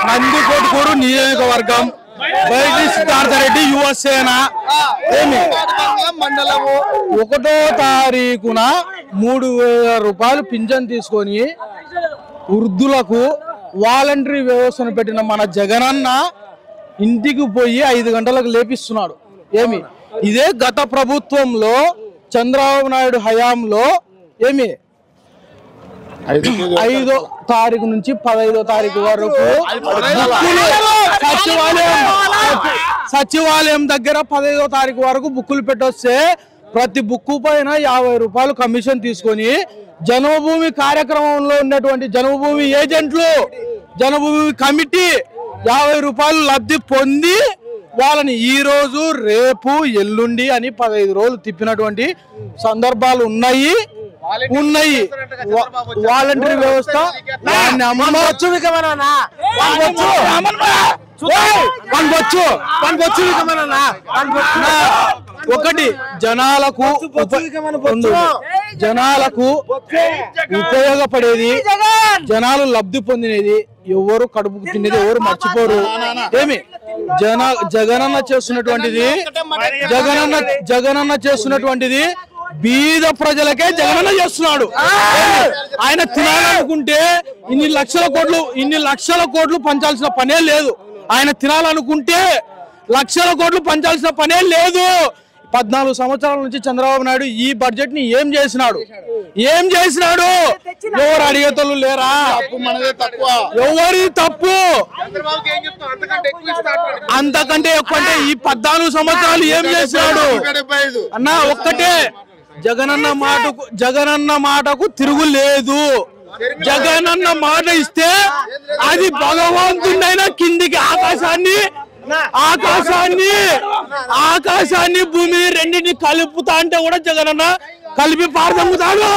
నందికొట్కూరు నియోజకవర్గం బైటి సిద్ధార్థరెడ్డి యువసేన మండలము 1వ తారీఖున 3,000 రూపాయలు పింఛన్ తీసుకొని వృద్ధులకు వాలంటరీ వ్యవస్థను పెట్టిన మన జగనన్న ఇంటికి పోయి 5 గంటలకు లేపిస్తున్నాడు. ఇదే గత ప్రభుత్వంలో చంద్రబాబు నాయుడు హయాంలో 5వ తారీఖు నుంచి 15వ తారీఖు వరకు సచివాలయం దగ్గర 15వ తారీఖు వరకు బుక్కులు పెట్టొస్తే ప్రతి బుక్కు పైన 50 రూపాయలు కమిషన్ తీసుకొని జన్మభూమి కార్యక్రమంలో ఉన్నటువంటి జన్మభూమి ఏజెంట్లు జన్మభూమి కమిటీ 50 రూపాయలు లబ్ధి పొంది వాళ్ళని ఈ రోజు రేపు ఎల్లుండి అని 15 రోజులు తిప్పినటువంటి సందర్భాలు ఉన్నాయి. వాలంటరీ వ్యవస్థ ఒకటి జనాలకు ఉపయోగపడేది, జనాలు లబ్ధి పొందినది, ఎవరు కడుపుకు తినేది ఎవరు మర్చిపోరు. జగనన్న చేస్తున్నటువంటిది బీద ప్రజలకే జగనన్న చేస్తున్నాడు. ఆయన తినాలనుకుంటే ఇన్ని లక్షల కోట్లు పంచాల్సిన పనే లేదు. ఆయన తినాలనుకుంటే లక్షల కోట్లు పంచాల్సిన పనే లేదు. 14 సంవత్సరాల నుంచి చంద్రబాబు నాయుడు ఈ బడ్జెట్ ని ఏం చేసినాడు? ఎవరు అడిగేతోళ్ళు లేరా? ఎవరి తప్పు? అంతకంటే ఎక్కువ అంటే ఈ 14 సంవత్సరాలు ఏం చేసినాడు అన్న? ఒక్కటే, జగనన్న మాటకు తిరుగులేదు. జగనన్న మాట ఇస్తే అది భగవంతుడైనా కిందికి ఆకాశాన్ని భూమిని రెండింటిని కలుపుతా అంటే కూడా జగనన్న కలిపి పారదమ్ముతాడు.